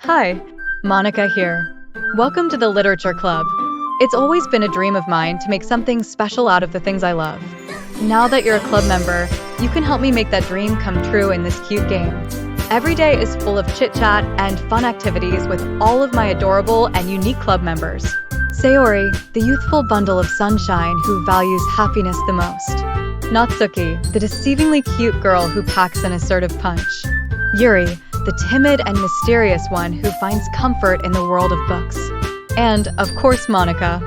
Hi, Monica here. Welcome to the Literature Club. It's always been a dream of mine to make something special out of the things I love. Now that you're a club member, you can help me make that dream come true in this cute game. Every day is full of chit-chat and fun activities with all of my adorable and unique club members. Sayori, the youthful bundle of sunshine who values happiness the most. Natsuki, the deceivingly cute girl who packs an assertive punch. Yuri, the timid and mysterious one who finds comfort in the world of books. And, of course, Monica,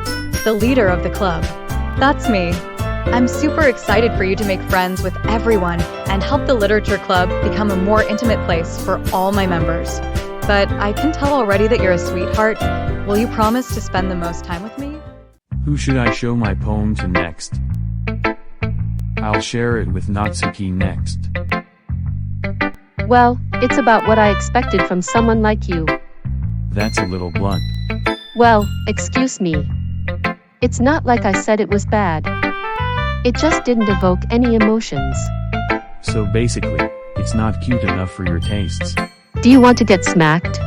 the leader of the club. That's me. I'm super excited for you to make friends with everyone and help the Literature Club become a more intimate place for all my members. But I can tell already that you're a sweetheart. Will you promise to spend the most time with me? Who should I show my poem to next? I'll share it with Natsuki next. Well, it's about what I expected from someone like you. That's a little blunt. Well, excuse me. It's not like I said it was bad. It just didn't evoke any emotions. So basically, it's not cute enough for your tastes. Do you want to get smacked?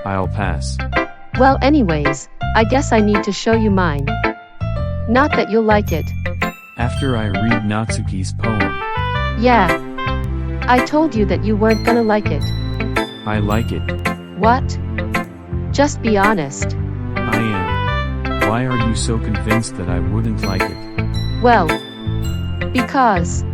I'll pass. Well, anyways, I guess I need to show you mine. Not that you'll like it. After I read Natsuki's poem. Yeah. I told you that you weren't gonna like it. I like it. What? Just be honest. I am. Why are you so convinced that I wouldn't like it? Well, because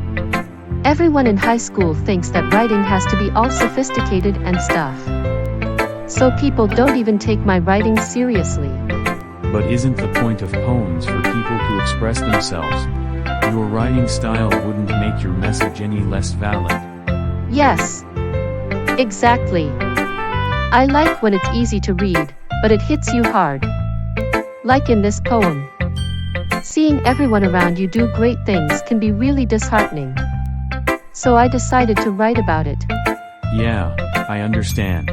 everyone in high school thinks that writing has to be all sophisticated and stuff. So people don't even take my writing seriously. But isn't the point of poems for people to express themselves? Your writing style wouldn't make your message any less valid. Yes. Exactly. I like when it's easy to read, but it hits you hard. Like in this poem. Seeing everyone around you do great things can be really disheartening. So I decided to write about it. Yeah, I understand.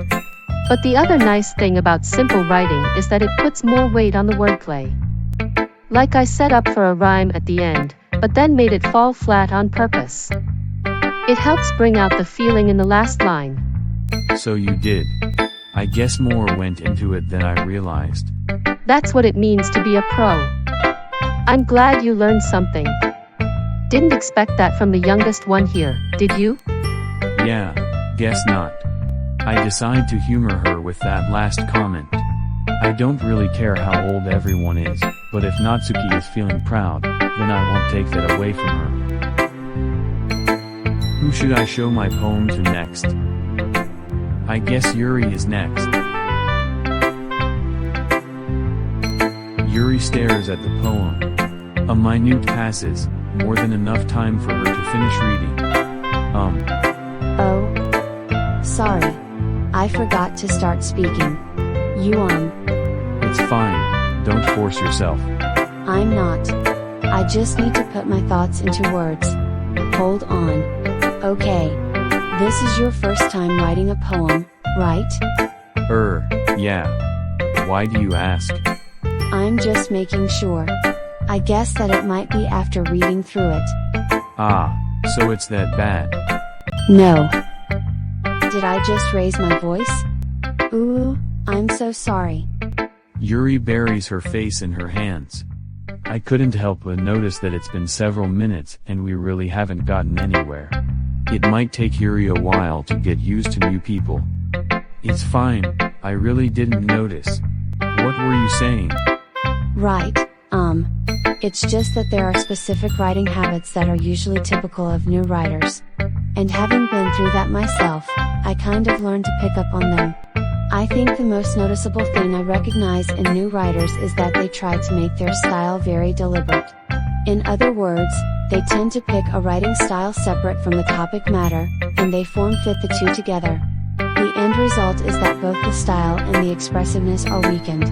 But the other nice thing about simple writing is that it puts more weight on the wordplay. Like I set up for a rhyme at the end, but then made it fall flat on purpose. It helps bring out the feeling in the last line. So you did. I guess more went into it than I realized. That's what it means to be a pro. I'm glad you learned something. Didn't expect that from the youngest one here, did you? Yeah, guess not. I decide to humor her with that last comment. I don't really care how old everyone is, but if Natsuki is feeling proud, then I won't take that away from her. Who should I show my poem to next? I guess Yuri is next. Yuri stares at the poem. A minute passes, more than enough time for her to finish reading. Oh. Sorry. I forgot to start speaking. It's fine, don't force yourself. I'm not. I just need to put my thoughts into words. Hold on. Okay. This is your first time writing a poem, right? Yeah. Why do you ask? I'm just making sure. I guess that it might be after reading through it. Ah, so it's that bad. No. Did I just raise my voice? Ooh, I'm so sorry. Yuri buries her face in her hands. I couldn't help but notice that it's been several minutes and we really haven't gotten anywhere. It might take Yuri a while to get used to new people. It's fine, I really didn't notice. What were you saying? Right, it's just that there are specific writing habits that are usually typical of new writers. And having been through that myself, I kind of learned to pick up on them. I think the most noticeable thing I recognize in new writers is that they try to make their style very deliberate. In other words, they tend to pick a writing style separate from the topic matter, and they form-fit the two together. The end result is that both the style and the expressiveness are weakened.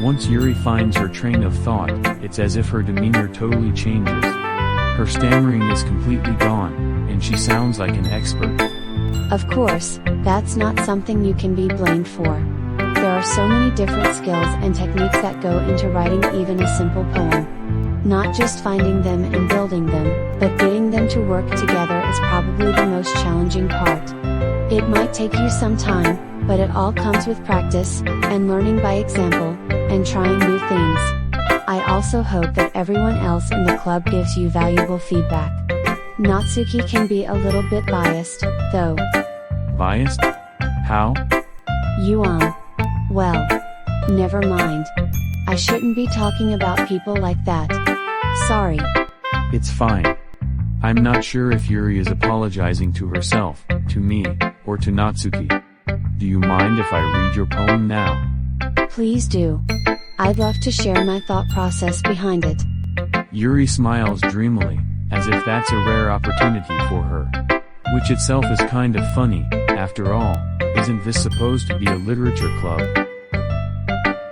Once Yuri finds her train of thought, it's as if her demeanor totally changes. Her stammering is completely gone, and she sounds like an expert. Of course, that's not something you can be blamed for. There are so many different skills and techniques that go into writing even a simple poem. Not just finding them and building them, but getting them to work together is probably the most challenging part. It might take you some time, but it all comes with practice, and learning by example, and trying new things. I also hope that everyone else in the club gives you valuable feedback. Natsuki can be a little bit biased, though. Biased? How? Well, never mind. I shouldn't be talking about people like that. Sorry. It's fine. I'm not sure if Yuri is apologizing to herself, to me, or to Natsuki. Do you mind if I read your poem now? Please do. I'd love to share my thought process behind it. Yuri smiles dreamily, as if that's a rare opportunity for her. Which itself is kind of funny, after all, isn't this supposed to be a literature club?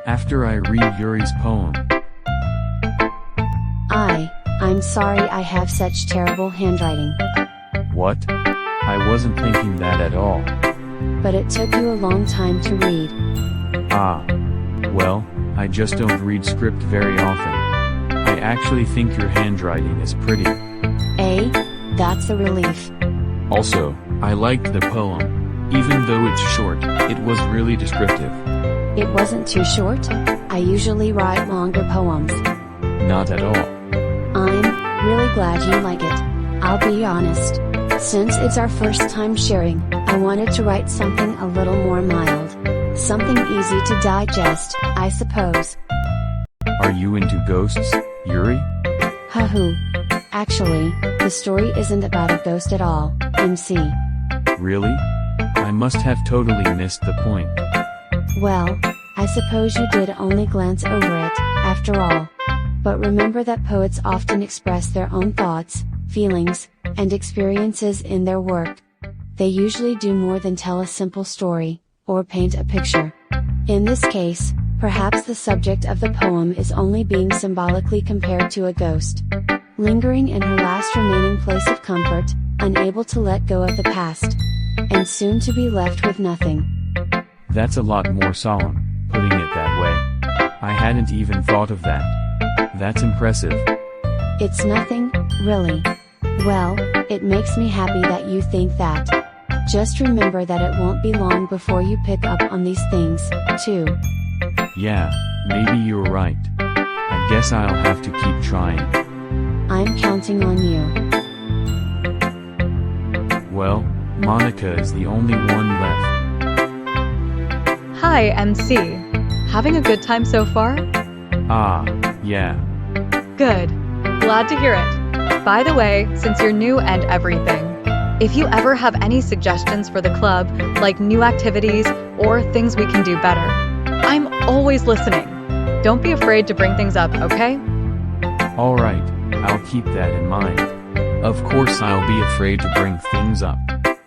After I read Yuri's poem. I'm sorry I have such terrible handwriting. What? I wasn't thinking that at all. But it took you a long time to read. Ah. Well, I just don't read script very often. I actually think your handwriting is pretty. That's a relief. Also, I liked the poem. Even though it's short, it was really descriptive. It wasn't too short? I usually write longer poems. Not at all. I'm really glad you like it. I'll be honest. Since it's our first time sharing, I wanted to write something a little more mild. Something easy to digest, I suppose. Are you into ghosts, Yuri? Hahoo. Actually, the story isn't about a ghost at all, MC. Really? I must have totally missed the point. Well, I suppose you did only glance over it, after all. But remember that poets often express their own thoughts, feelings, and experiences in their work. They usually do more than tell a simple story, or paint a picture. In this case, perhaps the subject of the poem is only being symbolically compared to a ghost. Lingering in her last remaining place of comfort, unable to let go of the past. And soon to be left with nothing. That's a lot more solemn, putting it that way. I hadn't even thought of that. That's impressive. It's nothing, really. Well, it makes me happy that you think that. Just remember that it won't be long before you pick up on these things, too. Yeah, maybe you're right. I guess I'll have to keep trying. I'm counting on you. Well, Monica is the only one left. Hi, MC. Having a good time so far? Ah, yeah. Good. Glad to hear it. By the way, since you're new and everything, if you ever have any suggestions for the club, like new activities or things we can do better, I'm always listening. Don't be afraid to bring things up, okay? Alright, I'll keep that in mind. Of course I'll be afraid to bring things up.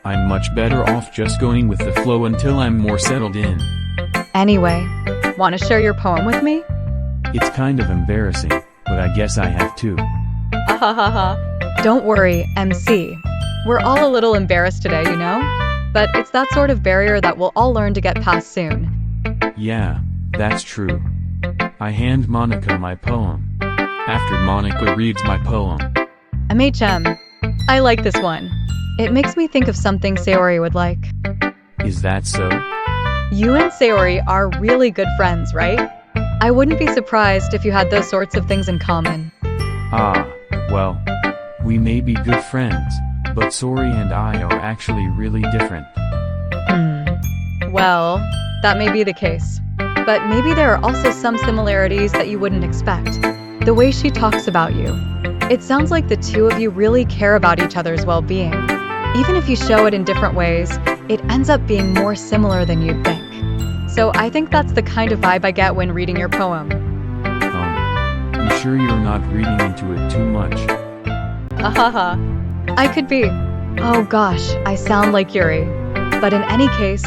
I'm much better off just going with the flow until I'm more settled in. Anyway, want to share your poem with me? It's kind of embarrassing, but I guess I have to. Ahahaha. Don't worry, MC. We're all a little embarrassed today, you know? But it's that sort of barrier that we'll all learn to get past soon. Yeah, that's true. I hand Monica my poem. After Monica reads my poem. MHM. I like this one. It makes me think of something Sayori would like. Is that so? You and Sayori are really good friends, right? I wouldn't be surprised if you had those sorts of things in common. Ah, well, we may be good friends, but Sayori and I are actually really different. Well, that may be the case. But maybe there are also some similarities that you wouldn't expect. The way she talks about you. It sounds like the two of you really care about each other's well-being. Even if you show it in different ways, it ends up being more similar than you'd think. So I think that's the kind of vibe I get when reading your poem. You sure you're not reading into it too much? Ahaha. I could be. Oh gosh, I sound like Yuri. But in any case,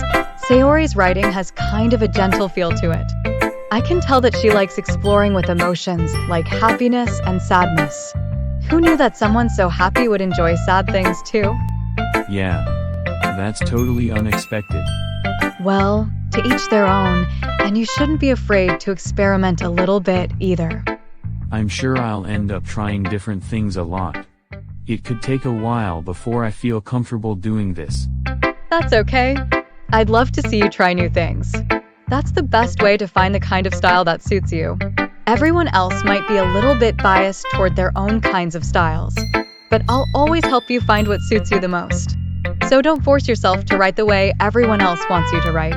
Sayori's writing has kind of a gentle feel to it. I can tell that she likes exploring with emotions like happiness and sadness. Who knew that someone so happy would enjoy sad things too? Yeah, that's totally unexpected. Well, to each their own, and you shouldn't be afraid to experiment a little bit either. I'm sure I'll end up trying different things a lot. It could take a while before I feel comfortable doing this. That's okay. I'd love to see you try new things. That's the best way to find the kind of style that suits you. Everyone else might be a little bit biased toward their own kinds of styles, but I'll always help you find what suits you the most. So don't force yourself to write the way everyone else wants you to write.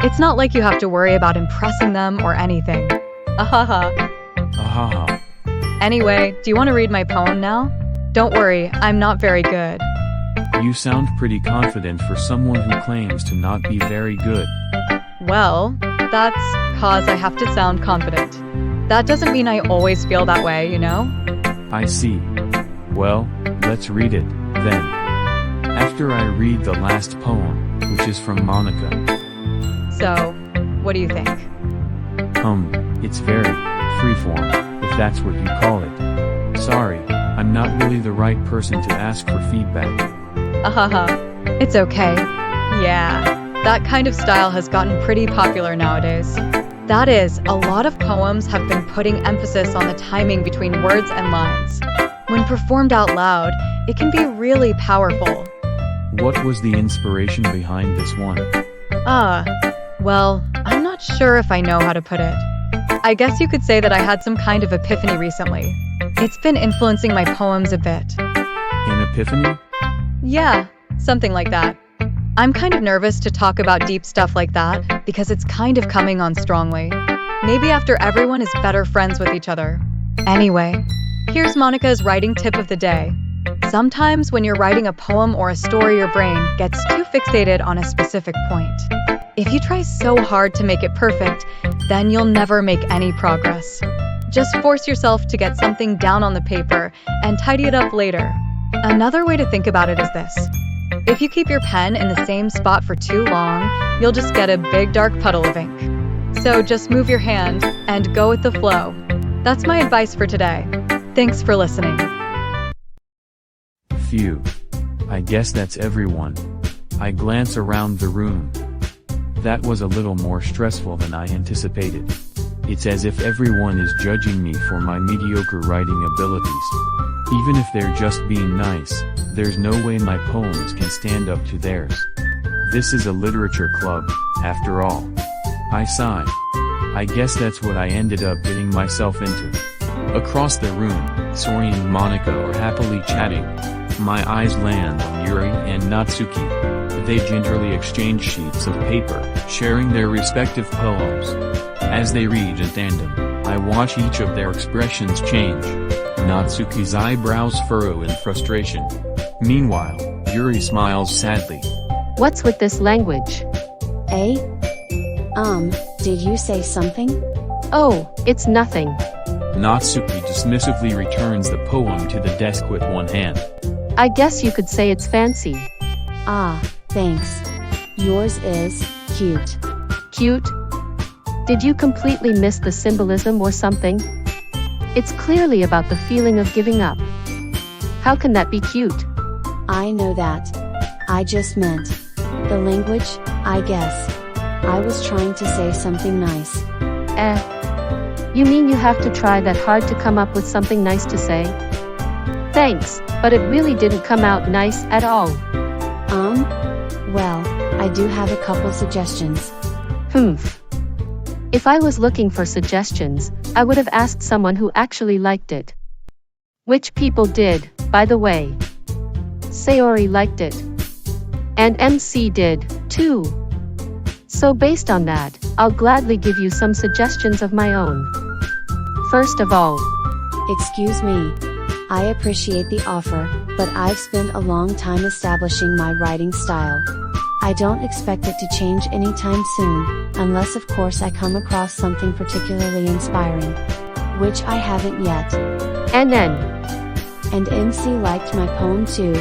It's not like you have to worry about impressing them or anything. Ahaha. Ahaha. Anyway, do you want to read my poem now? Don't worry, I'm not very good. You sound pretty confident for someone who claims to not be very good. Well, that's 'cause I have to sound confident. That doesn't mean I always feel that way, you know? I see. Well, let's read it, then. After I read the last poem, which is from Monica. So, what do you think? It's very freeform, if that's what you call it. Sorry, I'm not really the right person to ask for feedback. Ahaha. It's okay. Yeah, that kind of style has gotten pretty popular nowadays. That is, a lot of poems have been putting emphasis on the timing between words and lines. When performed out loud, it can be really powerful. What was the inspiration behind this one? Well, I'm not sure if I know how to put it. I guess you could say that I had some kind of epiphany recently. It's been influencing my poems a bit. An epiphany? Yeah, something like that. I'm kind of nervous to talk about deep stuff like that because it's kind of coming on strongly. Maybe after everyone is better friends with each other. Anyway, here's Monica's writing tip of the day. Sometimes when you're writing a poem or a story, your brain gets too fixated on a specific point. If you try so hard to make it perfect, then you'll never make any progress. Just force yourself to get something down on the paper and tidy it up later. Another way to think about it is this. If you keep your pen in the same spot for too long, you'll just get a big dark puddle of ink. So just move your hand and go with the flow. That's my advice for today. Thanks for listening. Phew. I guess that's everyone. I glance around the room. That was a little more stressful than I anticipated. It's as if everyone is judging me for my mediocre writing abilities. Even if they're just being nice, there's no way my poems can stand up to theirs. This is a literature club, after all. I sigh. I guess that's what I ended up getting myself into. Across the room, Sayori and Monica are happily chatting. My eyes land on Yuri and Natsuki. They gingerly exchange sheets of paper, sharing their respective poems. As they read in tandem, I watch each of their expressions change. Natsuki's eyebrows furrow in frustration. Meanwhile, Yuri smiles sadly. What's with this language? Did you say something? Oh, it's nothing. Natsuki dismissively returns the poem to the desk with one hand. I guess you could say it's fancy. Ah, thanks. Yours is cute. Cute? Did you completely miss the symbolism or something? It's clearly about the feeling of giving up. How can that be cute? I know that. I just meant the language, I guess. I was trying to say something nice. You mean you have to try that hard to come up with something nice to say? Thanks, but it really didn't come out nice at all. Well, I do have a couple suggestions. If I was looking for suggestions, I would have asked someone who actually liked it. Which people did, by the way. Sayori liked it. And MC did, too. So based on that, I'll gladly give you some suggestions of my own. First of all, Excuse me. I appreciate the offer, but I've spent a long time establishing my writing style. I don't expect it to change anytime soon, unless of course I come across something particularly inspiring. Which I haven't yet. and then, And MC liked my poem too,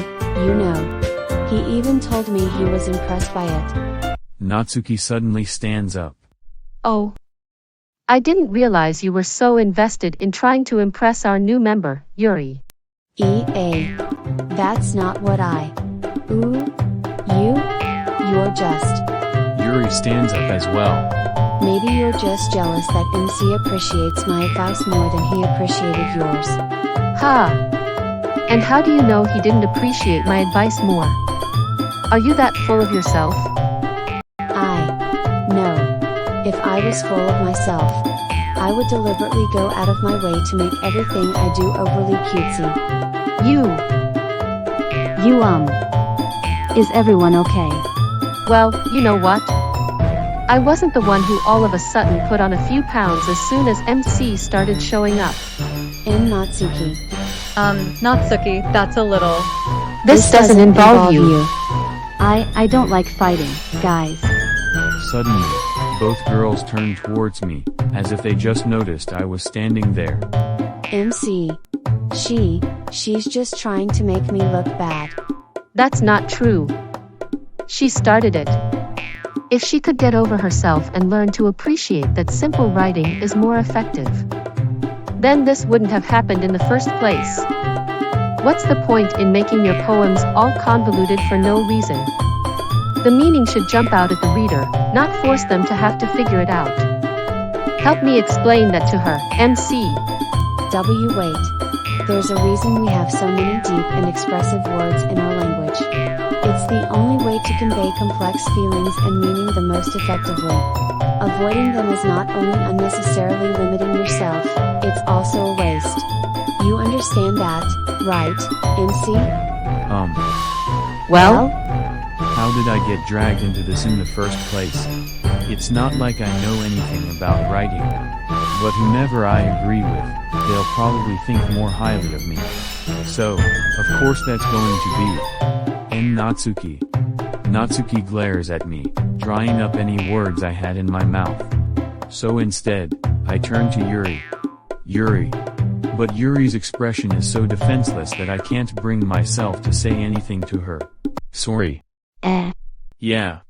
you know. He even told me he was impressed by it. Natsuki suddenly stands up. oh. I didn't realize you were so invested in trying to impress our new member, Yuri. That's not what you're just. Yuri stands up as well. Maybe you're just jealous that MC appreciates my advice more than he appreciated yours. Ha! And how do you know he didn't appreciate my advice more? Are you that full of yourself? No. If I was full of myself, I would deliberately go out of my way to make everything I do overly cutesy. Is everyone okay? Well, you know what? I wasn't the one who all of a sudden put on a few pounds as soon as MC started showing up. And Natsuki. Natsuki, that's a little… This doesn't involve you. I don't like fighting, guys. Suddenly, both girls turned towards me, as if they just noticed I was standing there. MC. She's just trying to make me look bad. That's not true. She started it. If she could get over herself and learn to appreciate that simple writing is more effective, then this wouldn't have happened in the first place. What's the point in making your poems all convoluted for no reason? The meaning should jump out at the reader, not force them to have to figure it out. Help me explain that to her, MC. Wait. There's a reason we have so many deep and expressive words in our language. It's the only way to convey complex feelings and meaning the most effectively. Avoiding them is not only unnecessarily limiting yourself, it's also a waste. You understand that, right, MC? Well? How did I get dragged into this in the first place? It's not like I know anything about writing. But whomever I agree with, they'll probably think more highly of me. So, of course that's going to be… And Natsuki. Natsuki glares at me, drying up any words I had in my mouth. So instead, I turn to Yuri. Yuri. But Yuri's expression is so defenseless that I can't bring myself to say anything to her. Sorry. Yeah.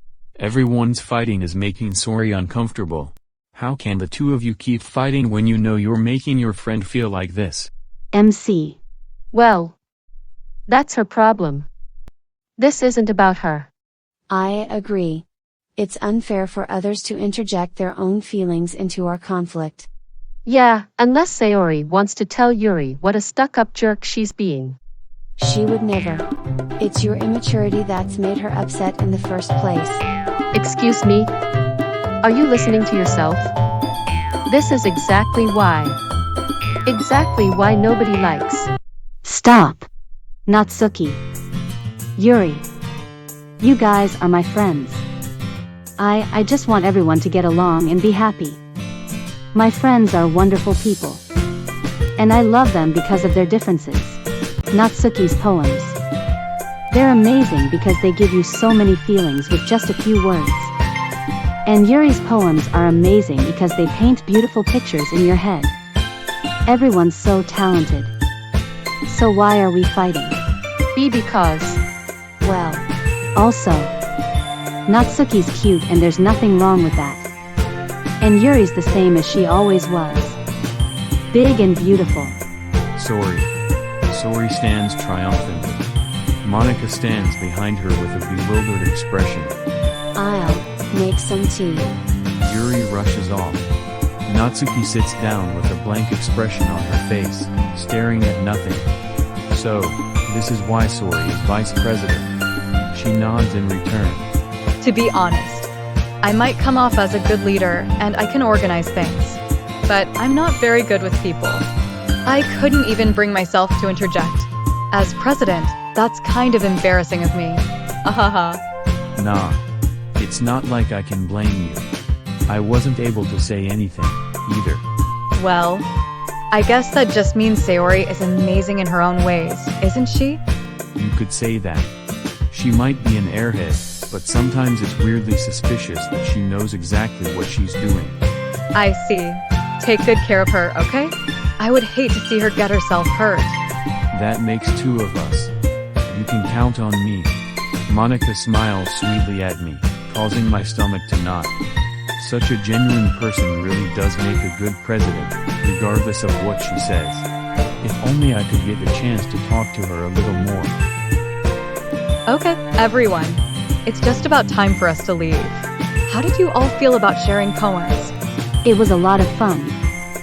Everyone's fighting is making Sayori uncomfortable. How can the two of you keep fighting when you know you're making your friend feel like this? MC. Well, that's her problem. This isn't about her. I agree. It's unfair for others to interject their own feelings into our conflict. Yeah, unless Sayori wants to tell Yuri what a stuck-up jerk she's being. She would never. It's your immaturity that's made her upset in the first place. Excuse me? Are you listening to yourself? This is exactly why. Exactly why nobody likes. Stop. Natsuki. Yuri. You guys are my friends. I just want everyone to get along and be happy. My friends are wonderful people. And I love them because of their differences. Natsuki's poems. They're amazing because they give you so many feelings with just a few words. And Yuri's poems are amazing because they paint beautiful pictures in your head. Everyone's so talented. So why are we fighting? Because. Well. Also, Natsuki's cute and there's nothing wrong with that. And Yuri's the same as she always was. Big and beautiful. Sayori stands triumphantly. Monica stands behind her with a bewildered expression. I'll make some tea. Yuri rushes off. Natsuki sits down with a blank expression on her face, staring at nothing. So, this is why Sayori is vice president. She nods in return. To be honest, I might come off as a good leader and I can organize things. But I'm not very good with people. I couldn't even bring myself to interject. As president, that's kind of embarrassing of me. Ahaha. Nah. It's not like I can blame you. I wasn't able to say anything, either. Well, I guess that just means Sayori is amazing in her own ways, isn't she? You could say that. She might be an airhead, but sometimes it's weirdly suspicious that she knows exactly what she's doing. I see. Take good care of her, okay? I would hate to see her get herself hurt. That makes two of us. You can count on me. Monica smiles sweetly at me, causing my stomach to knot. Such a genuine person really does make a good president, regardless of what she says. If only I could get a chance to talk to her a little more. Okay, everyone. It's just about time for us to leave. How did you all feel about sharing poems? It was a lot of fun.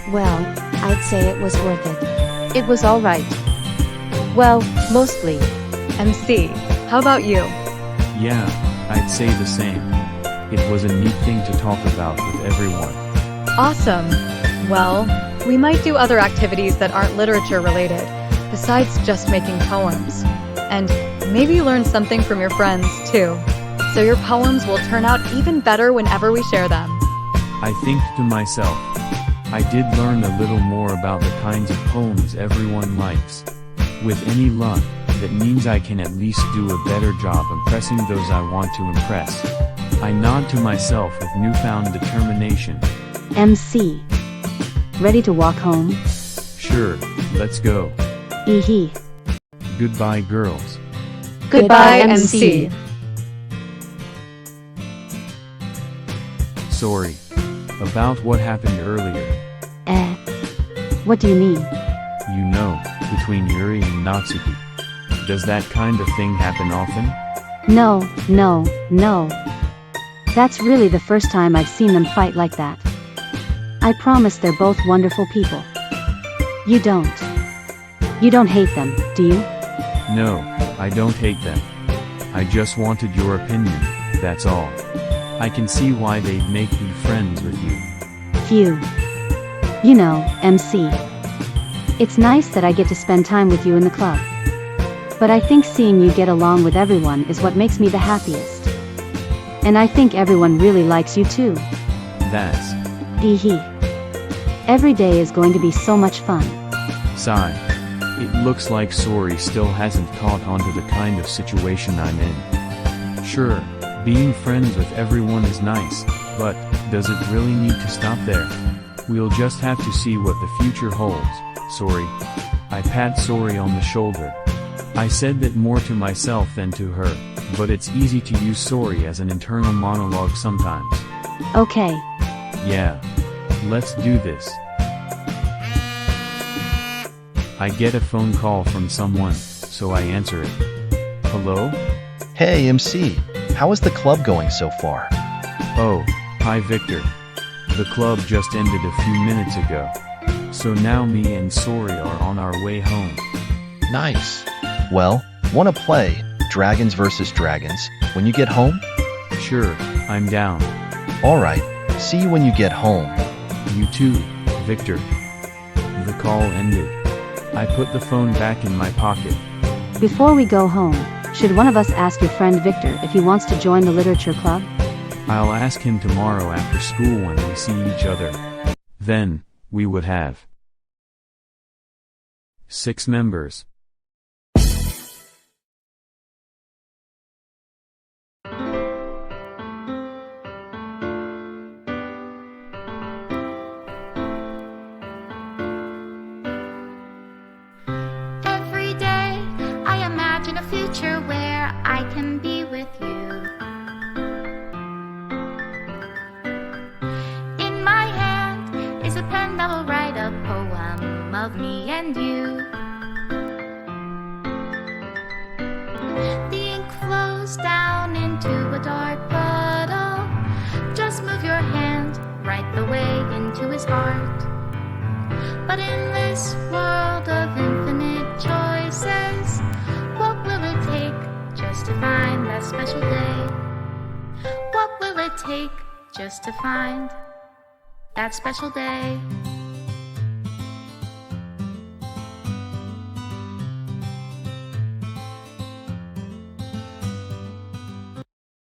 Well, I'd say it was worth it. It was alright. Well, mostly. MC, how about you? Yeah, I'd say the same. It was a neat thing to talk about with everyone. Awesome. Well, we might do other activities that aren't literature related, besides just making poems. And maybe learn something from your friends, too. So your poems will turn out even better whenever we share them. I think to myself, I did learn a little more about the kinds of poems everyone likes. With any luck, that means I can at least do a better job impressing those I want to impress. I nod to myself with newfound determination. MC. Ready to walk home? Sure, let's go. Hee. Goodbye, girls. Goodbye, MC. Sorry. About what happened earlier. What do you mean? You know, between Yuri and Natsuki. Does that kind of thing happen often? No. That's really the first time I've seen them fight like that. I promise they're both wonderful people. You don't hate them, do you? No, I don't hate them. I just wanted your opinion, that's all. I can see why they'd make me friends with you. Phew. You know, MC. It's nice that I get to spend time with you in the club. But I think seeing you get along with everyone is what makes me the happiest. And I think everyone really likes you too. That's... Hee. Every day is going to be so much fun. Sigh. It looks like Sayori still hasn't caught on to the kind of situation I'm in. Sure, being friends with everyone is nice, but does it really need to stop there? We'll just have to see what the future holds. Sayori. I pat Sayori on the shoulder. I said that more to myself than to her, but it's easy to use Sayori as an internal monologue sometimes. Okay. Yeah. Let's do this. I get a phone call from someone, so I answer it. Hello? Hey MC, how is the club going so far? Oh, hi Victor. The club just ended a few minutes ago. So now me and Sayori are on our way home. Nice. Well, wanna play Dragons vs. Dragons when you get home? Sure, I'm down. Alright, see you when you get home. You too, Victor. The call ended. I put the phone back in my pocket. Before we go home, should one of us ask your friend Victor if he wants to join the literature club? I'll ask him tomorrow after school when we see each other. Then, we would have 6 members. Every day, I imagine a future where I can be with you. In my hand is a pen that will write a poem of me and you. The ink flows down into a dark puddle. Just move your hand right the way into his heart. But in this world of infinite choices, what will it take just to find that special day? What will it take just to find that special day?